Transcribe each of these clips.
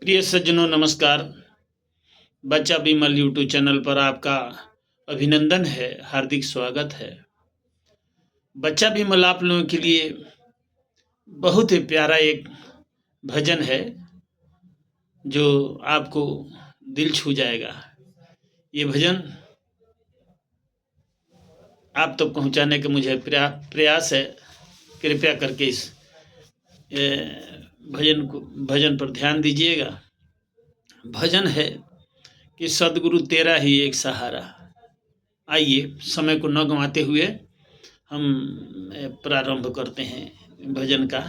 प्रिय सज्जनों नमस्कार। बच्चा बिमल यूट्यूब चैनल पर आपका अभिनंदन है, हार्दिक स्वागत है। बच्चा बिमल आप लोगों के लिए बहुत ही प्यारा एक भजन है जो आपको दिल छू जाएगा। ये भजन आप तक पहुंचाने का मुझे प्रयास है। कृपया करके इस भजन पर ध्यान दीजिएगा। भजन है कि सदगुरु तेरा ही एक सहारा। आइए समय को न गंवाते हुए हम प्रारंभ करते हैं भजन का।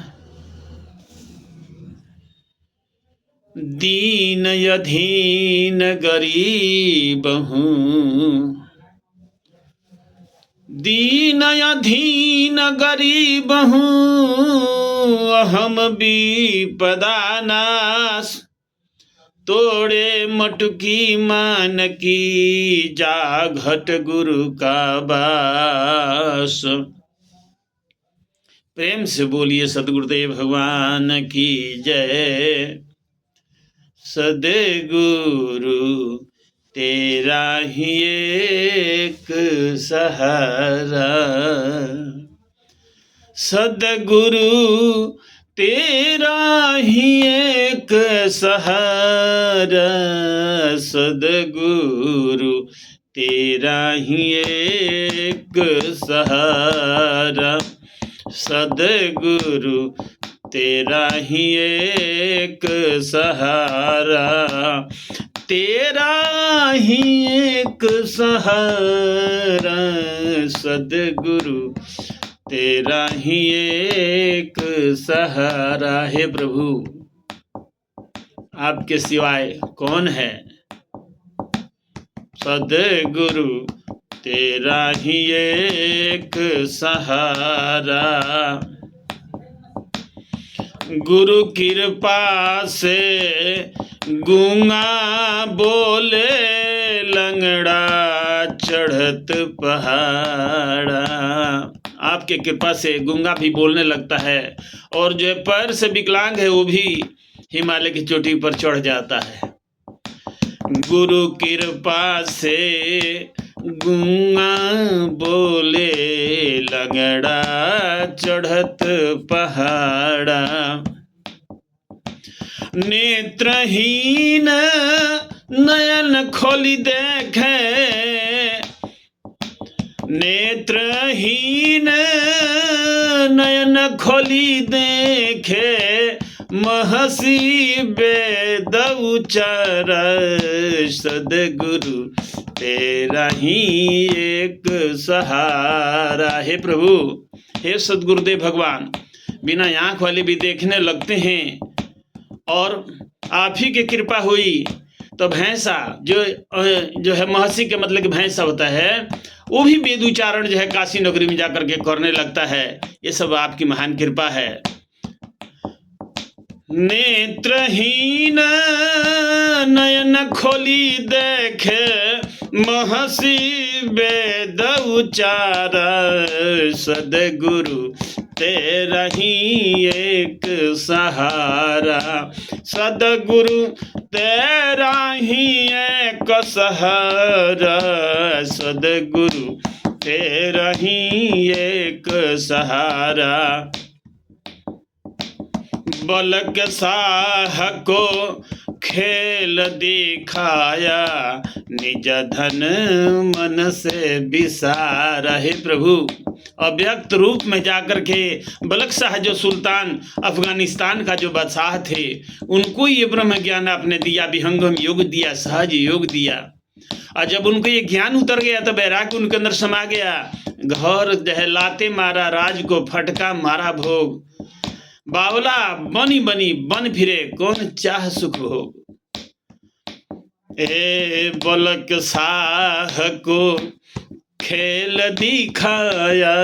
दीन अधीन गरीब हूँ, दीन अधीन गरीब हूँ, अहम विपदा नाश, तोड़े मटकी मान की जा घट गुरु का बास। प्रेम से बोलिए सदगुरुदेव भगवान की जय। सदगुरु तेरा ही एक सहारा, सदगुरु तेरा ही एक सहारा, सदगुरु तेरा ही एक सहारा, सदगुरु तेरा ही एक सहारा, तेरा ही एक सहारा, सदगुरु तेरा ही एक सहारा। हे प्रभु, आपके सिवाय कौन है? सदगुरु तेरा ही एक सहारा, गुरु कृपा से गूंगा बोले, लंगड़ा चढ़त पहाड़ा। आपके कृपा से गूंगा भी बोलने लगता है और जो पैर से विकलांग है वो भी हिमालय की चोटी पर चढ़ जाता है। गुरु कृपा से गूंगा बोले, लंगड़ा चढ़त पहाड़ा, नेत्रहीन नयन खोली देखे, नेत्रहीन नयन खोली देखे, महसी वेद उचारा, सदगुरु तेरा ही एक सहारा। हे प्रभु, हे सदगुरुदेव भगवान, बिना आँख वाले भी देखने लगते हैं और आप ही की कृपा हुई तो भैंसा जो है महसी के मतलब कि भैंसा होता है, वो भी वेद उच्चारण जो है काशी नगरी में जाकर के करने लगता है। ये सब आपकी महान कृपा है। नेत्रहीन नयन खोली देखे, महसी वेद उचारा, सदगुरु तेरा ही एक सहारा, सदगुरु तेरा ही एक सहारा, सदगुरु तेरा ही एक सहारा। बलक साह को खेल दिखाया, निज धन मन से विसारा। हे प्रभु, अव्यक्त रूप में जाकर के बलक शाह जो सुल्तान अफगानिस्तान का जो बादशाह थे, उनको ये ब्रह्म ज्ञान आपने दिया, विहंगम योग दिया, सहज योग दिया। और जब उनको ये ज्ञान उतर गया तो वैराग्य उनके अंदर समा गया। घर दहलाते मारा राज को, फटका मारा भोग, बावला बनी बनी बन फिरे, कौन चाह सुख भोग। ए बलक शाह को खेल दिखाया,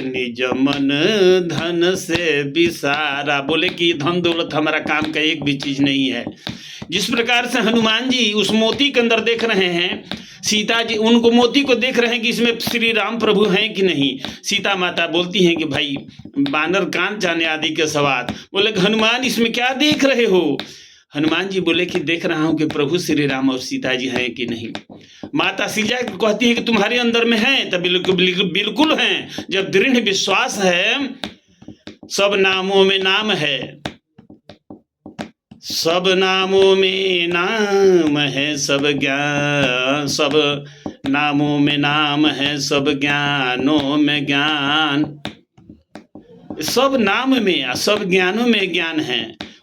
निज मन धन से विसारा। बोले कि धन दौलत हमारा काम का एक भी चीज नहीं है। जिस प्रकार से हनुमान जी उस मोती के अंदर देख रहे हैं, सीता जी उनको मोती को देख रहे हैं कि इसमें श्री राम प्रभु हैं कि नहीं। सीता माता बोलती हैं कि भाई बानर कान जाने आदि के सवार। बोले हनुमान इसमें क्या देख रहे हो? हनुमान जी बोले कि देख रहा हूं कि प्रभु श्री राम और सीता जी हैं कि नहीं। माता सीता कहती है कि तुम्हारे अंदर में है, तब बिल्कुल बिल्कुल बिल्कुल हैं। जब दृढ़ विश्वास है, सब नामों में नाम है, सब नामों में नाम है, सब ज्ञान, सब नामों में नाम है, सब ज्ञानों में ज्ञान, सब नाम में सब ज्ञानों में ज्ञान है।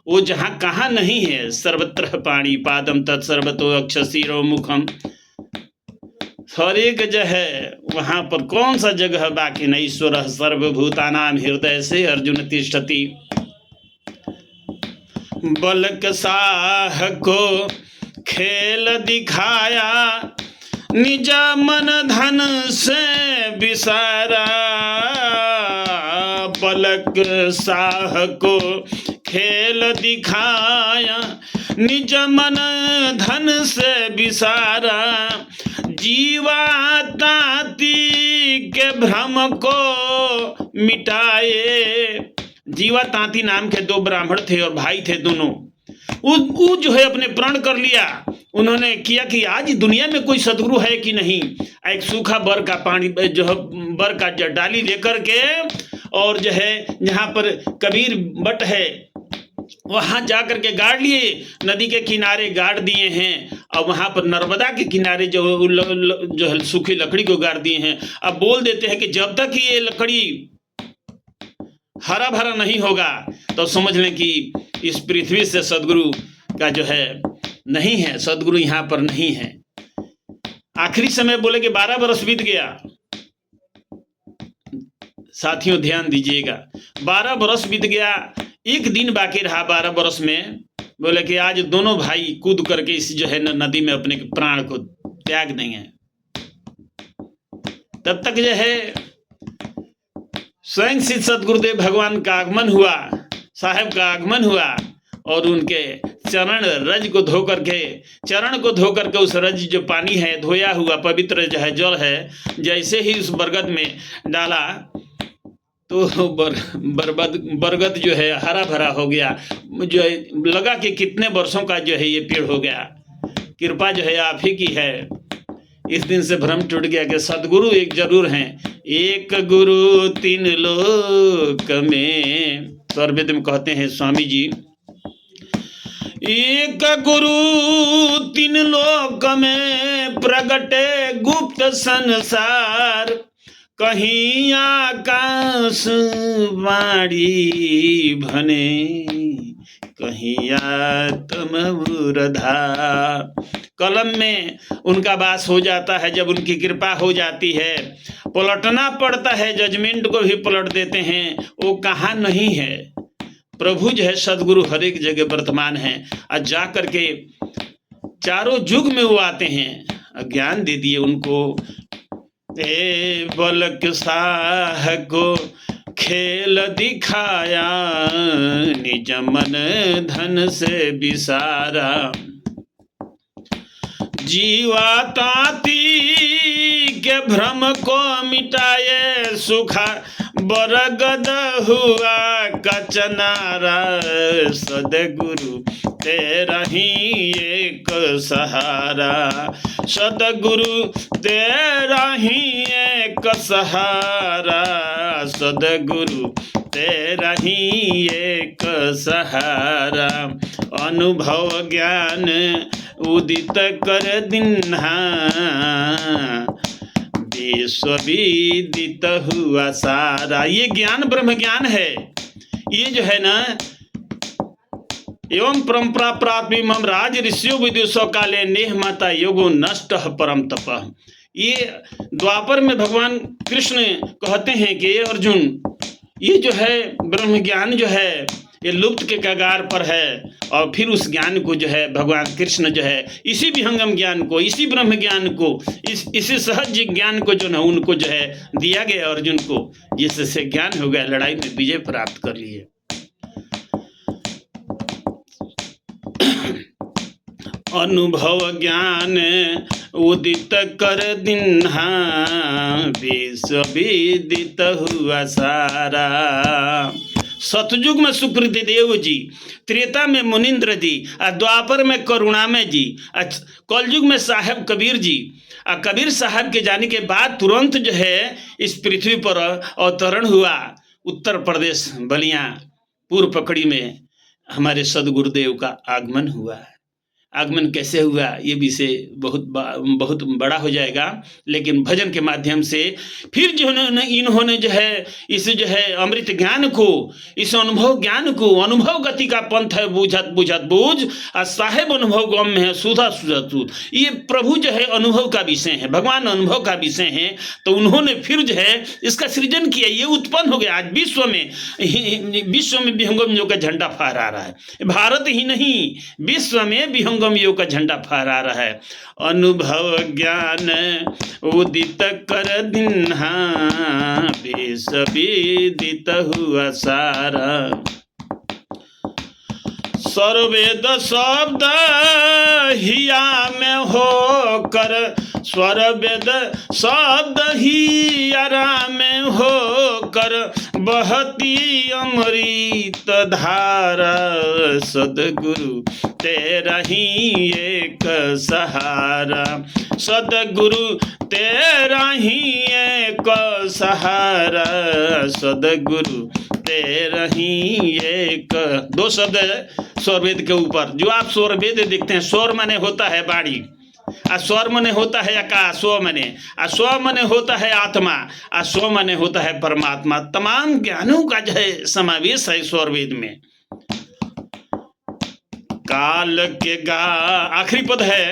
वो जहाँ कहाँ नहीं है, सर्वत्र पाणी पादम तत्सर्वतो अक्षशिरो मुखम, हर एक जगह है, वहाँ पर कौन सा जगह बाकी नहीं। ईश्वर सर्वभूतानां हृदय से अर्जुन तिष्ठति। बलक साह को खेल दिखाया, निज मन धन से विसारा। बलक साह को खेल दिखाया, निज मन धन से विसारा। जीवा तांती के भ्रम को मिटाए। जीवा तांती नाम के 2 ब्राह्मण थे और भाई थे दोनों। वो जो है अपने प्रण कर लिया। उन्होंने किया कि आज दुनिया में कोई सदगुरु है कि नहीं। एक सूखा बर का पानी जो है, बर का डाली लेकर के, और जो है जहाँ पर कबीर बट है वहां जाकर के गाड़ लिए, नदी के किनारे गाड़ दिए हैं। और वहां पर नर्मदा के किनारे जो है सूखी लकड़ी को गाड़ दिए हैं। अब बोल देते हैं कि जब तक ये लकड़ी हरा भरा नहीं होगा तो समझ लें कि इस पृथ्वी से सदगुरु का जो है नहीं है, सदगुरु यहाँ पर नहीं है। आखिरी समय बोले कि 12 बरस बीत गया। साथियों ध्यान दीजिएगा, 12 बरस बीत गया, एक दिन बाकी रहा 12 बरस में। बोले कि आज दोनों भाई कूद करके इस जो है नदी में अपने प्राण को त्याग देंगे। तब तक जो है स्वयं श्री सदगुरुदेव भगवान का आगमन हुआ, साहब का आगमन हुआ, और उनके चरण रज को धो करके, चरण को धो करके उस रज जो पानी है धोया हुआ पवित्र जो है जल है, जैसे ही उस बरगद में डाला तो बरगद जो है हरा भरा हो गया। जो है लगा कि कितने वर्षों का जो है ये पेड़ हो गया। कृपा जो है आप ही की है। इस दिन से भ्रम टूट गया कि सदगुरु एक जरूर हैं। एक गुरु 3 लोक में, सर्ववेद में कहते हैं स्वामी जी, एक गुरु 3 लोक में प्रगटे गुप्त संसार। कहीं आकाश वाणी भने, कहीं आत्म उरधा। कलम में उनका वास हो जाता है। जब उनकी कृपा हो जाती है, पलटना पड़ता है, जजमेंट को भी पलट देते हैं। वो कहाँ नहीं है। प्रभु जो है सदगुरु हर एक जगह वर्तमान है। और जा करके चारों युग में वो आते हैं। ज्ञान दे दिए उनको। बलक साह को खेल दिखाया, निज मन धन से विसारा। जीवा ताती के भ्रम को मिटाए, सुखा बरगद हुआ कचनारा। सदगुरु तेरा ही एक सहारा, सदगुरु तेरा ही एक सहारा, सदगुरु तेरा ही एक सहारा। अनुभव ज्ञान उदित कर दिन्हा, विश्व विदित हुआ सारा। ये ज्ञान ब्रह्म ज्ञान है। ये जो है ना, एवं परंपरा प्राप्त मम राज ऋषियों विदुषो काले नेह माता योगो नष्ट परम तप। ये द्वापर में भगवान कृष्ण कहते हैं कि अर्जुन, ये जो है ब्रह्म ज्ञान जो है ये लुप्त के कगार पर है। और फिर उस ज्ञान को जो है भगवान कृष्ण जो है इसी विहंगम ज्ञान को, इसी ब्रह्म ज्ञान को, इसी सहज ज्ञान को जो ना उनको जो है दिया गया अर्जुन को, जिससे ज्ञान हो गया, लड़ाई में विजय प्राप्त कर लिए। अनुभव ज्ञान उदित कर दिन्हा, विश्व विदित हुआ सारा। सतयुग में सुकृति देव जी, त्रेता में मुनिंद्र जी, और द्वापर में करुणामय जी, कलयुग में साहब कबीर जी। और कबीर साहब के जाने के बाद तुरंत जो है इस पृथ्वी पर अवतरण हुआ उत्तर प्रदेश बलिया पूर्व पकड़ी में हमारे सदगुरुदेव का आगमन हुआ। आगमन कैसे हुआ ये विषय बहुत बड़ा हो जाएगा, लेकिन भजन के माध्यम से फिर जो इन्होंने जो है इस जो है अमृत ज्ञान को, इस अनुभव ज्ञान को, अनुभव गति का पंथ है बुझत बुझत बूझ, और साहेब अनुभव गम में है सुधा सुधत सूद। ये प्रभु जो है अनुभव का विषय है, भगवान अनुभव का विषय है। तो उन्होंने फिर जो है इसका सृजन किया, ये उत्पन्न हो गया। आज विश्व में विहंगम योग का झंडा फहरा रहा है। भारत ही नहीं, विश्व में विहंगम योग का झंडा फहरा रहा है। अनुभव ज्ञान उदित कर दिन्हा, विष विदित हुआ सारा। सर्ववेद शब्द हिया में होकर, स्वरवेद शब्द हियरा में होकर, बहती अमृत धारा। सदगुरु तेरा ही एक सहारा, सदगुरु तेरा ही एक सहारा, सदगुरु तेरा ही एक। दो शब्द है स्वरवेद के ऊपर। जो आप स्वरवेद देखते हैं, स्वर माने होता है वाणी, और स्वर मने होता है आकाश, स्व मने, और स्व मने होता है आत्मा, और स्व मने होता है परमात्मा। तमाम ज्ञानों का जो है समावेश है स्वरवेद में। काल के आखिरी पद है,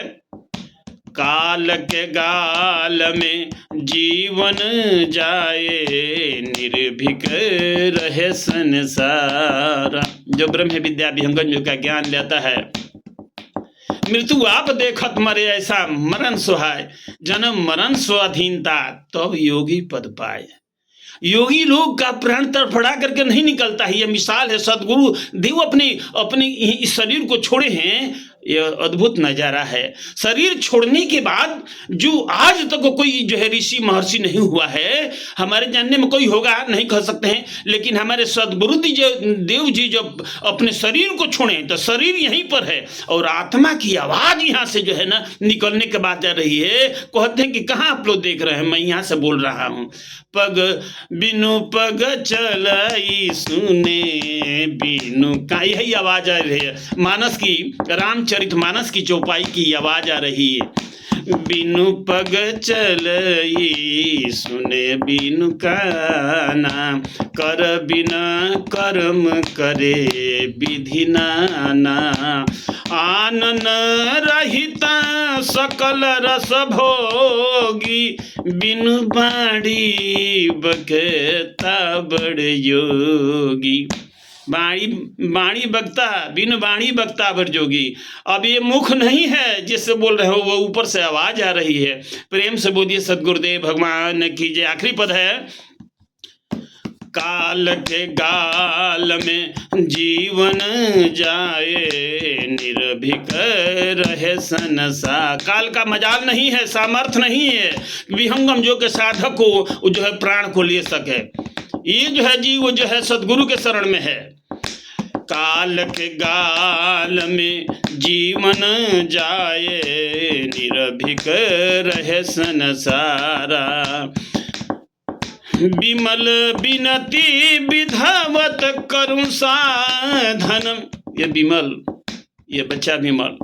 काल के गाल में जीवन जाए, निर्भीक रहे संसार। जो ब्रह्म विद्या विहंगम योग का ज्ञान लेता है, मृत्यु आप देखत मरे ऐसा मरण सुहाय, जन्म मरण स्वाधीनता तब योगी पद पाए। योगी लोग का प्राण तड़फड़ा करके नहीं निकलता है। यह मिसाल है, सदगुरु देव अपने इस शरीर को छोड़े हैं। यह अद्भुत नजारा है। शरीर छोड़ने के बाद जो आज तक कोई जो है ऋषि महर्षि नहीं हुआ है, हमारे जानने में कोई होगा नहीं कह सकते हैं, लेकिन हमारे सदगुरु देव जी जब अपने शरीर को छोड़े तो शरीर यहीं पर है, और आत्मा की आवाज यहाँ से जो है ना निकलने के बाद जा रही है। कहते हैं कि कहाँ आप लोग देख रहे हैं, मैं यहाँ से बोल रहा हूँ। पग बिनु पग चलाई सुने बिनु का, यही आवाज आ रही है। मानस की, रामचरित मानस की चौपाई की आवाज आ रही है। बिनु पग चलई सुने बिनु काना, कर बिना कर्म करे विधि नाना। आनन रहिता सकल रस भोगी, बिनु बाड़ी बकता बड़ योगी। बाणी बकता, बिन बाणी बकता बर जोगी। अब ये मुख नहीं है जिससे बोल रहे हो, वो ऊपर से आवाज आ रही है। प्रेम से बोलिए सदगुरुदेव भगवान की जय। आखिरी पद है, काल के गाल में जीवन जाए, निर्भीक रहे संसार। काल का मजाल नहीं है, सामर्थ्य नहीं है विहंगम जो के साधक को जो है प्राण को ले सके। ये जो है जी वो जो है सदगुरु के शरण में है। काल के गाल में जीवन जाए, निर्भीक रहे संसारा। विमल बिनती विधावत करुण साधन। ये विमल, ये बच्चा विमल।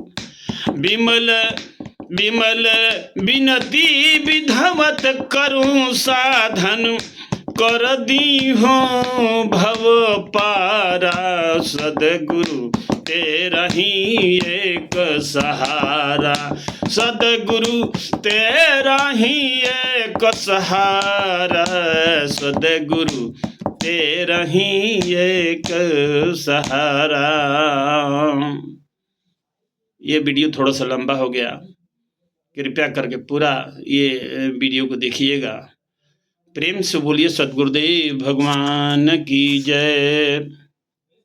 विमल विमल बिनती विधावत करुण साधन, कर दी हो भव पारा। सदगुरु तेरा ही एक सहारा, सदगुरु तेरा ही एक सहारा, सदगुरु तेरा ही एक सहारा। ये वीडियो थोड़ा सा लंबा हो गया, कृपया करके पूरा ये वीडियो को देखिएगा। प्रेम से बोलिए सद्गुरुदेव भगवान की जय।